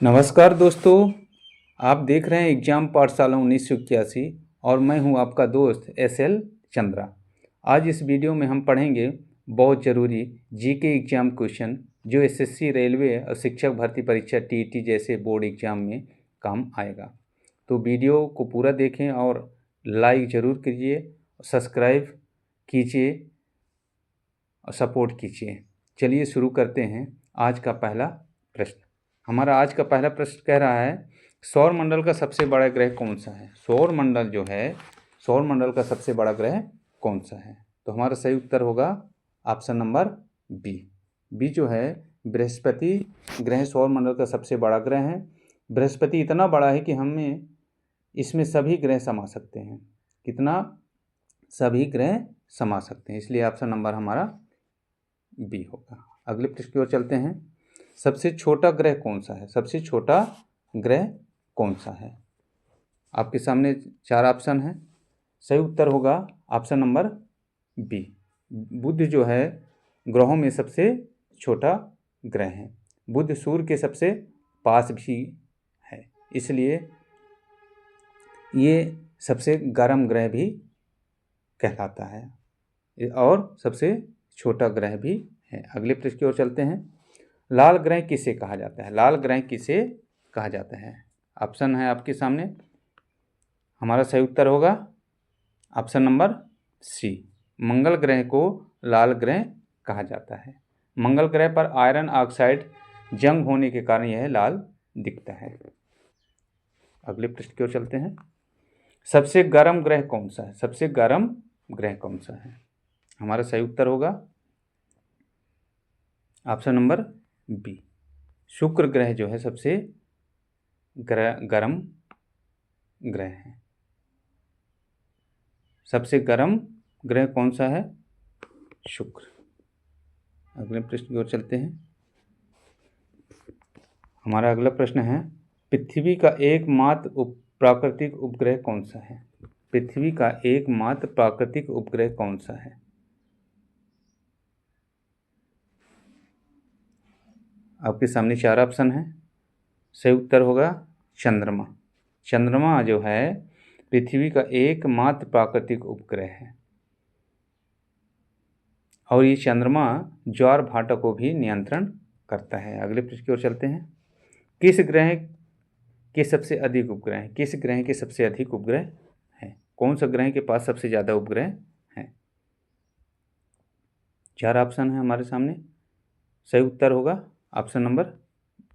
नमस्कार दोस्तों, आप देख रहे हैं एग्जाम पाठशाला 1981 और मैं हूं आपका दोस्त एसएल चंद्रा। आज इस वीडियो में हम पढ़ेंगे बहुत ज़रूरी जीके एग्जाम क्वेश्चन जो एसएससी, रेलवे और शिक्षक भर्ती परीक्षा टीईटी जैसे बोर्ड एग्जाम में काम आएगा। तो वीडियो को पूरा देखें और लाइक ज़रूर कीजिए, सब्सक्राइब कीजिए और सपोर्ट कीजिए। चलिए शुरू करते हैं। आज का पहला प्रश्न, हमारा आज का पहला प्रश्न कह रहा है सौर मंडल का सबसे बड़ा ग्रह कौन सा है। सौर मंडल का सबसे बड़ा ग्रह कौन सा है। तो हमारा सही उत्तर होगा ऑप्शन नंबर बी जो है बृहस्पति ग्रह सौर मंडल का सबसे बड़ा ग्रह है। बृहस्पति इतना बड़ा है कि हमें इसमें सभी ग्रह समा सकते हैं। कितना? सभी ग्रह समा सकते हैं, इसलिए ऑप्शन नंबर हमारा बी होगा। अगले प्रश्न की ओर चलते हैं। सबसे छोटा ग्रह कौन सा है। सबसे छोटा ग्रह कौन सा है। आपके सामने 4 ऑप्शन हैं। सही उत्तर होगा ऑप्शन नंबर बी। बुध जो है ग्रहों में सबसे छोटा ग्रह है। बुध सूर्य के सबसे पास भी है, इसलिए ये सबसे गर्म ग्रह भी कहलाता है और सबसे छोटा ग्रह भी है। अगले प्रश्न की ओर चलते हैं। लाल ग्रह किसे कहा जाता है। लाल ग्रह किसे कहा जाता है। ऑप्शन है आपके सामने। हमारा सही उत्तर होगा ऑप्शन नंबर सी। मंगल ग्रह को लाल ग्रह कहा जाता है। मंगल ग्रह पर आयरन ऑक्साइड जंग होने के कारण यह लाल दिखता है। अगले प्रश्न की ओर चलते हैं। सबसे गर्म ग्रह कौन सा है। सबसे गर्म ग्रह कौन सा है। हमारा सही उत्तर होगा ऑप्शन नंबर बी। शुक्र ग्रह जो है सबसे गर्म ग्रह है। सबसे गर्म ग्रह कौन सा है। शुक्र। अगले प्रश्न की ओर चलते हैं। हमारा अगला प्रश्न है पृथ्वी का एकमात्र प्राकृतिक उपग्रह कौन सा है। पृथ्वी का एकमात्र प्राकृतिक उपग्रह कौन सा है। आपके सामने 4 ऑप्शन हैं। सही उत्तर होगा चंद्रमा। चंद्रमा जो है पृथ्वी का एकमात्र प्राकृतिक उपग्रह है और ये चंद्रमा ज्वार भाटा को भी नियंत्रण करता है। अगले प्रश्न की ओर चलते हैं। किस ग्रह के सबसे अधिक उपग्रह हैं। किस ग्रह के सबसे अधिक उपग्रह हैं। कौन सा ग्रह के पास सबसे ज़्यादा उपग्रह हैं। 4 ऑप्शन है हमारे सामने। सही उत्तर होगा option number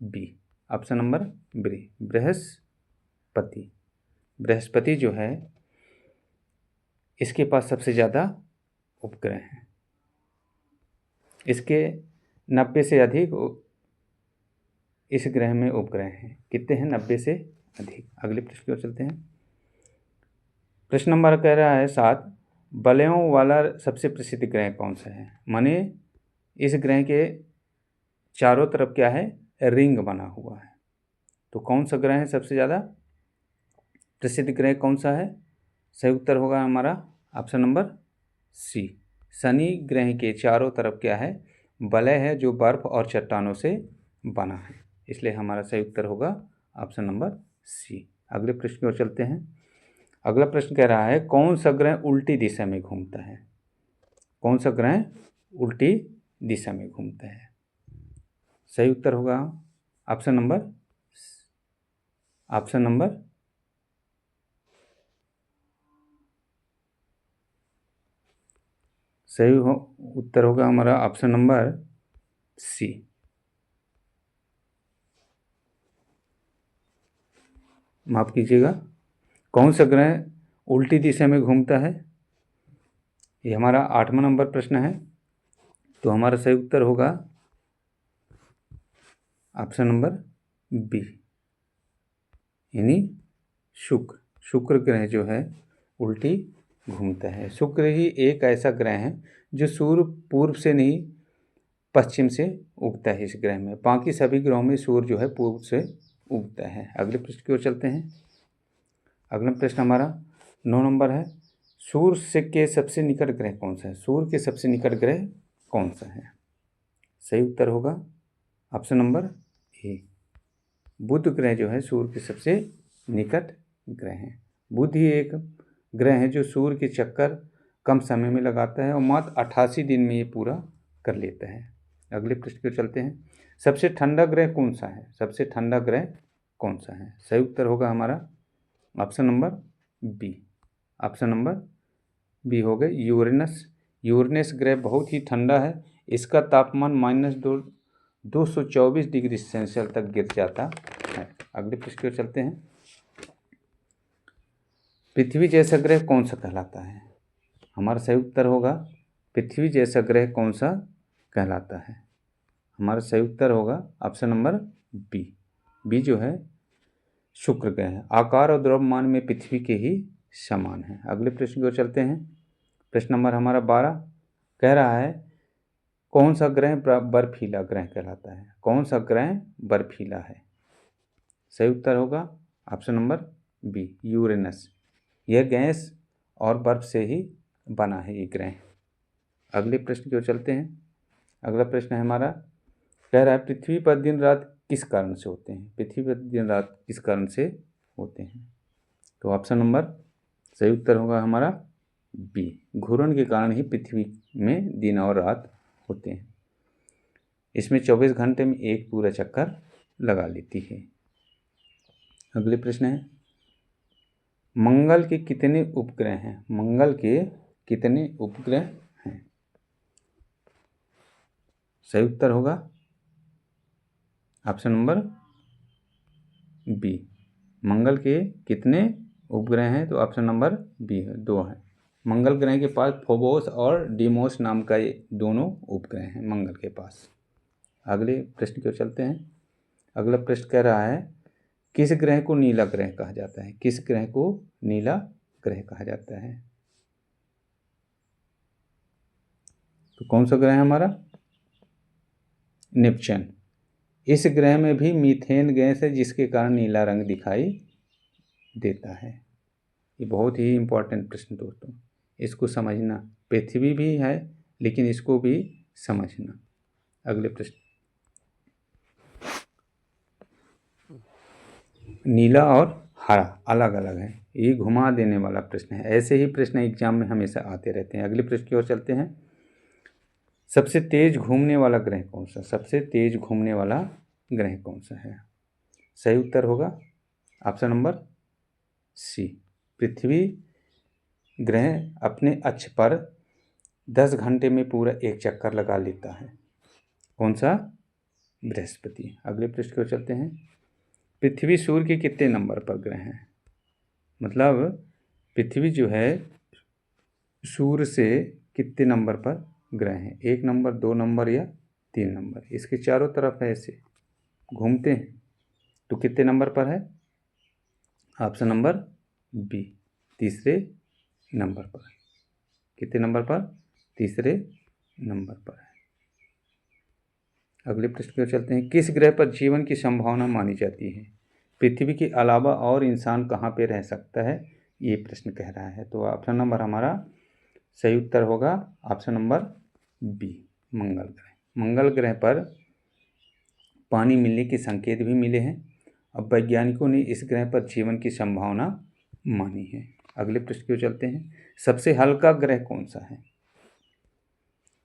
B. Option number B Brihaspati. Brihaspati जो है इसके पास सबसे ज़्यादा उपग्रह हैं। इसके 90 से अधिक इस ग्रह में उपग्रह हैं। कितने हैं? 90 से अधिक। अगले प्रश्न की ओर चलते हैं। प्रश्न नंबर कह रहा है 7 वलयों वाला सबसे प्रसिद्ध ग्रह कौन सा है। माने इस ग्रह के चारों तरफ क्या है, रिंग बना हुआ है। तो कौन सा ग्रह है सबसे ज़्यादा प्रसिद्ध ग्रह कौन सा है। सही उत्तर होगा हमारा ऑप्शन नंबर सी। शनि ग्रह के चारों तरफ क्या है, वलय है जो बर्फ और चट्टानों से बना है, इसलिए हमारा सही उत्तर होगा ऑप्शन नंबर सी। अगले प्रश्न की ओर चलते हैं। अगला प्रश्न कह रहा है कौन सा ग्रह उल्टी दिशा में घूमता है। कौन सा ग्रह उल्टी दिशा में घूमता है। सही उत्तर होगा ऑप्शन नंबर सही उत्तर होगा हमारा ऑप्शन नंबर सी। माफ कीजिएगा, कौन सा ग्रह उल्टी दिशा में घूमता है। ये हमारा 8वां नंबर प्रश्न है। तो हमारा सही उत्तर होगा ऑप्शन नंबर बी, यानी शुक्र ग्रह जो है उल्टी घूमता है। शुक्र ही एक ऐसा ग्रह है जो सूर्य पूर्व से नहीं पश्चिम से उगता है। इस ग्रह में बाकी सभी ग्रहों में सूर्य जो है पूर्व से उगता है। अगले प्रश्न की ओर चलते हैं। अगला प्रश्न हमारा 9 नंबर है सूर्य के सबसे निकट ग्रह कौन सा है। सूर्य के सबसे निकट ग्रह कौन सा है। सही उत्तर होगा ऑप्शन नंबर ए, बुध ग्रह जो है सूर्य के सबसे निकट ग्रह है। बुध ही एक ग्रह है जो सूर्य के चक्कर कम समय में लगाता है और मात्र 88 दिन में ये पूरा कर लेता है। अगले प्रश्न पर चलते हैं। सबसे ठंडा ग्रह कौन सा है? सबसे ठंडा ग्रह कौन सा है? सही उत्तर होगा हमारा option number B. Option number B हो गए यूरेनस। यूरेनस ग्रह बहुत ही ठंडा है। इसका तापमान -224 डिग्री सेल्सियस तक गिर जाता है। अगले प्रश्न पर चलते हैं। पृथ्वी जैसा ग्रह कौन सा कहलाता है? हमारा सही उत्तर होगा पृथ्वी जैसा ग्रह कौन सा कहलाता है? हमारा सही उत्तर होगा ऑप्शन नंबर बी। बी जो है शुक्र ग्रह है। आकार और द्रव्यमान में पृथ्वी के ही समान है। अगले प्रश्न को चलते हैं। प्रश्न नंबर हमारा 12 कह रहा है कौन सा ग्रह बर्फीला ग्रह कहलाता है? कौन सा ग्रह बर्फीला है? सही उत्तर होगा ऑप्शन नंबर बी यूरेनस। यह गैस और बर्फ से ही बना है ये ग्रह। अगले प्रश्न की ओर चलते हैं। अगला प्रश्न है हमारा कह रहा है पृथ्वी पर दिन रात किस कारण से होते हैं? पृथ्वी पर दिन रात किस कारण से होते हैं? तो ऑप्शन नंबर सही उत्तर होगा हमारा बी घूर्णन के कारण ही पृथ्वी में दिन और रात होते हैं। इसमें 24 घंटे में एक पूरा चक्कर लगा लेती है। अगले प्रश्न है मंगल के कितने उपग्रह हैं? मंगल के कितने उपग्रह हैं? सही उत्तर होगा ऑप्शन नंबर बी मंगल के कितने उपग्रह हैं? तो ऑप्शन नंबर बी है 2 है। मंगल ग्रह के पास फोबोस और डीमोस नाम का ये दोनों उपग्रह हैं मंगल के पास। अगले प्रश्न की ओर चलते हैं। अगला प्रश्न कह रहा है किस ग्रह को नीला ग्रह कहा जाता है? किस ग्रह को नीला ग्रह कहा जाता है? तो कौन सा ग्रह है हमारा? नेपच्यून। इस ग्रह में भी मीथेन गैस है जिसके कारण नीला रंग दिखाई देता है। ये बहुत ही इम्पोर्टेंट प्रश्न दोस्तों, इसको समझना। पृथ्वी भी है लेकिन इसको भी समझना। अगले प्रश्न नीला और हरा अलग अलग है, ये घुमा देने वाला प्रश्न है। ऐसे ही प्रश्न एग्जाम में हमेशा आते रहते हैं। अगले प्रश्न की ओर चलते हैं। सबसे तेज घूमने वाला ग्रह कौन सा? सबसे तेज घूमने वाला ग्रह कौन सा है? सही उत्तर होगा ऑप्शन नंबर सी पृथ्वी ग्रह अपने अक्ष पर 10 घंटे में पूरा एक चक्कर लगा लेता है। कौन सा? बृहस्पति। अगले पृष्ठ की ओर चलते हैं। पृथ्वी सूर्य के कितने नंबर पर ग्रह है? मतलब पृथ्वी जो है सूर्य से कितने नंबर पर ग्रह है? 1 नंबर, 2 नंबर या 3 नंबर? इसके चारों तरफ है ऐसे घूमते हैं तो कितने नंबर पर है? ऑप्शन नंबर बी तीसरे नंबर पर। कितने नंबर पर? तीसरे नंबर पर है। अगले प्रश्न की ओर चलते हैं। किस ग्रह पर जीवन की संभावना मानी जाती है? पृथ्वी के अलावा और इंसान कहाँ पे रह सकता है? ये प्रश्न कह रहा है। तो ऑप्शन नंबर हमारा सही उत्तर होगा ऑप्शन नंबर बी मंगल ग्रह। मंगल ग्रह पर पानी मिलने के संकेत भी मिले हैं। अब वैज्ञानिकों ने इस ग्रह पर जीवन की संभावना मानी है। अगले प्रश्न की ओर चलते हैं। सबसे हल्का ग्रह कौन सा है?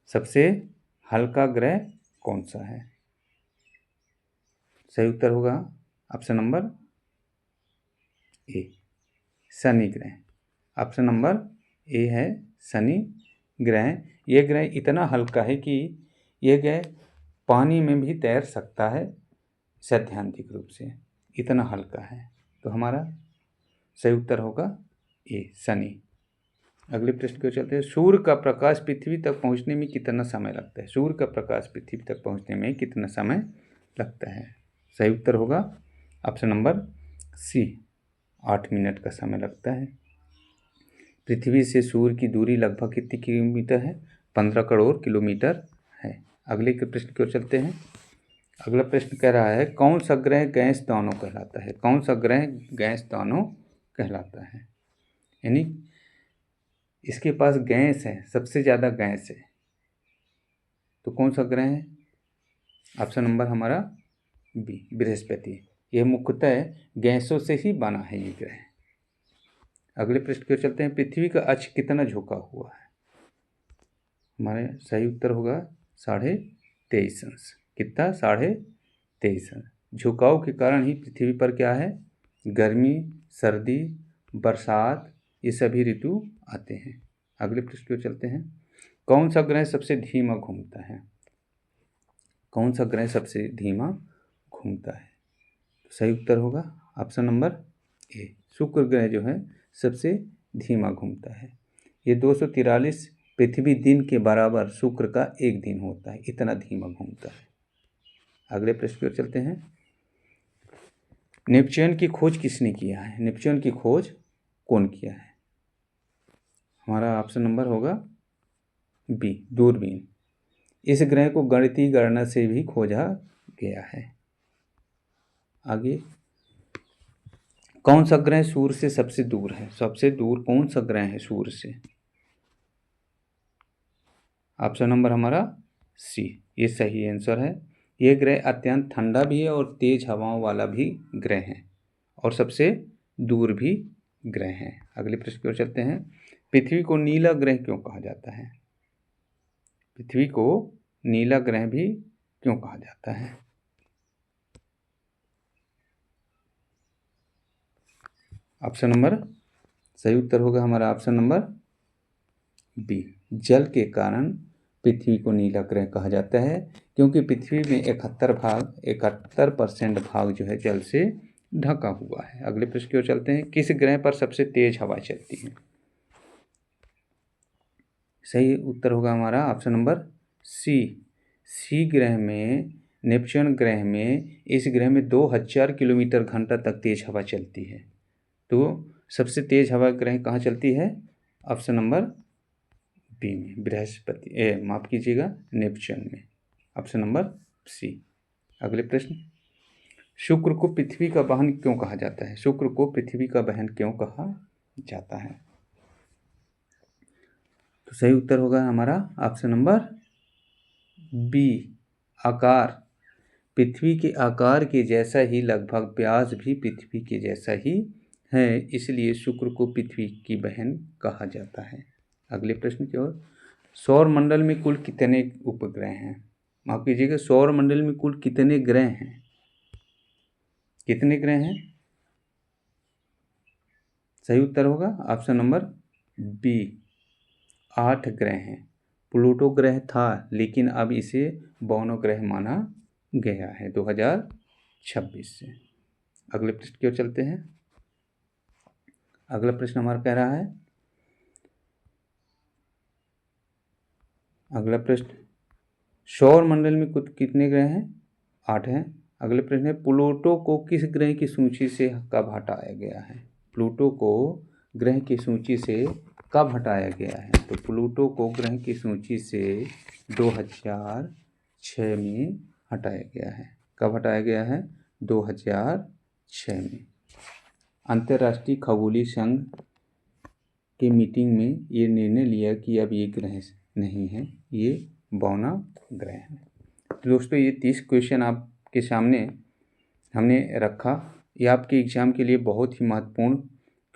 सबसे हल्का ग्रह कौन सा है? सही उत्तर होगा ऑप्शन नंबर ए शनि ग्रह। ऑप्शन नंबर ए है शनि ग्रह। यह ग्रह इतना हल्का है कि यह ग्रह पानी में भी तैर सकता है सैद्धांतिक रूप से, इतना हल्का है। तो हमारा सही उत्तर होगा ए शनि। अगले प्रश्न की ओर चलते हैं। सूर्य का प्रकाश पृथ्वी तक पहुंचने में कितना समय लगता है? सूर्य का प्रकाश पृथ्वी तक पहुंचने में कितना समय लगता है? सही उत्तर होगा ऑप्शन नंबर सी 8 मिनट का समय लगता है। पृथ्वी से सूर्य की दूरी लगभग कितनी किलोमीटर है? 15 करोड़ किलोमीटर है। अगले के प्रश्न की ओर चलते हैं। अगला प्रश्न कह रहा है कौन सा ग्रह गैस दानव कहलाता है? कौन सा ग्रह गैस दानव कहलाता है? यानी इसके पास गैस है, सबसे ज़्यादा गैस है। तो कौन सा ग्रह है? ऑप्शन नंबर हमारा बी बृहस्पति। यह मुख्यतः गैसों से ही बना है ये ग्रह। अगले प्रश्न की ओर चलते हैं। पृथ्वी का अक्ष कितना झुका हुआ है? हमारे सही उत्तर होगा 23.5 अंश। कितना? 23.5 अंश। झुकाव के कारण ही पृथ्वी पर क्या है? गर्मी, सर्दी, बरसात, ये सभी ऋतु आते हैं। अगले प्रश्न की ओर चलते हैं। कौन सा ग्रह सबसे धीमा घूमता है? कौन सा ग्रह सबसे धीमा घूमता है? सही उत्तर होगा ऑप्शन नंबर ए, शुक्र ग्रह जो है सबसे धीमा घूमता है। ये 243 पृथ्वी दिन के बराबर शुक्र का एक दिन होता है, इतना धीमा घूमता है। अगले प्रश्न की ओर चलते हैं। नेपच्यून की खोज किसने किया है? नेपच्यून की खोज कौन किया है? हमारा ऑप्शन नंबर होगा बी, दूरबीन। इस ग्रह को गणितीय गणना से भी खोजा गया है। आगे, कौन सा ग्रह सूर्य से सबसे दूर है? सबसे दूर कौन सा ग्रह है सूर्य से? ऑप्शन नंबर हमारा सी, ये सही आंसर है। यह ग्रह अत्यंत ठंडा भी है और तेज हवाओं वाला भी ग्रह है और सबसे दूर भी ग्रह है। अगले प्रश्न की ओर चलते हैं। पृथ्वी को नीला ग्रह क्यों कहा जाता है? पृथ्वी को नीला ग्रह भी क्यों कहा जाता है? ऑप्शन नंबर, सही उत्तर होगा हमारा ऑप्शन नंबर बी, जल के कारण पृथ्वी को नीला ग्रह कहा जाता है, क्योंकि पृथ्वी में 71% भाग जो है जल से ढका हुआ है। अगले प्रश्न की ओर चलते हैं। किस ग्रह पर सबसे तेज हवा चलती है? सही उत्तर होगा हमारा ऑप्शन नंबर सी ग्रह में, नेपच्यून ग्रह में, इस ग्रह में 2000 किलोमीटर घंटा तक तेज हवा चलती है। तो सबसे तेज हवा ग्रह कहाँ चलती है? ऑप्शन नंबर बी में, बृहस्पति, माफ कीजिएगा, नेपच्यून में, ऑप्शन नंबर सी। अगले प्रश्न। शुक्र को पृथ्वी का बहन क्यों कहा जाता है? शुक्र को पृथ्वी का बहन क्यों कहा जाता है? तो सही उत्तर होगा हमारा ऑप्शन नंबर बी, आकार। पृथ्वी के आकार के जैसा ही, लगभग व्यास भी पृथ्वी के जैसा ही है, इसलिए शुक्र को पृथ्वी की बहन कहा जाता है। अगले प्रश्न की ओर। सौर मंडल में कुल कितने उपग्रह हैं? माफ कीजिएगा, सौर मंडल में कुल कितने ग्रह हैं? कितने ग्रह हैं? सही उत्तर होगा ऑप्शन नंबर बी, 8 ग्रह हैं। प्लूटो ग्रह था, लेकिन अब इसे बौनो ग्रह माना गया है 2026 से। अगले प्रश्न की ओर चलते हैं। अगला प्रश्न हमारा कह रहा है, अगला प्रश्न, सौर मंडल में कुल कितने ग्रह हैं? 8 हैं। अगले प्रश्न है, प्लूटो को किस ग्रह की सूची से कब हटाया गया है? प्लूटो को ग्रह की सूची से कब हटाया गया है? तो प्लूटो को ग्रह की सूची से 2006 में हटाया गया है। कब हटाया गया है? 2006 में। अंतर्राष्ट्रीय खगोलीय संघ की मीटिंग में ये निर्णय लिया कि अब ये ग्रह नहीं है, ये बौना ग्रह है। तो दोस्तों, ये 30 क्वेश्चन आपके सामने हमने रखा। ये आपके एग्ज़ाम के लिए बहुत ही महत्वपूर्ण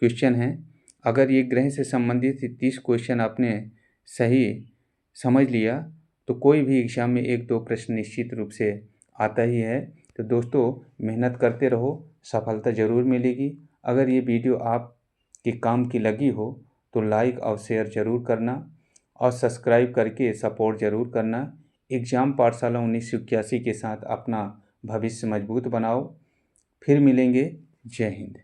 क्वेश्चन हैं। अगर ये ग्रह से संबंधित 30 क्वेश्चन आपने सही समझ लिया तो कोई भी एग्ज़ाम में 1-2 प्रश्न निश्चित रूप से आता ही है। तो दोस्तों, मेहनत करते रहो, सफलता ज़रूर मिलेगी। अगर ये वीडियो आपके काम की लगी हो तो लाइक और शेयर ज़रूर करना और सब्सक्राइब करके सपोर्ट ज़रूर करना। एग्ज़ाम पाठशाला 1981 के साथ अपना भविष्य मजबूत बनाओ। फिर मिलेंगे। जय हिंद।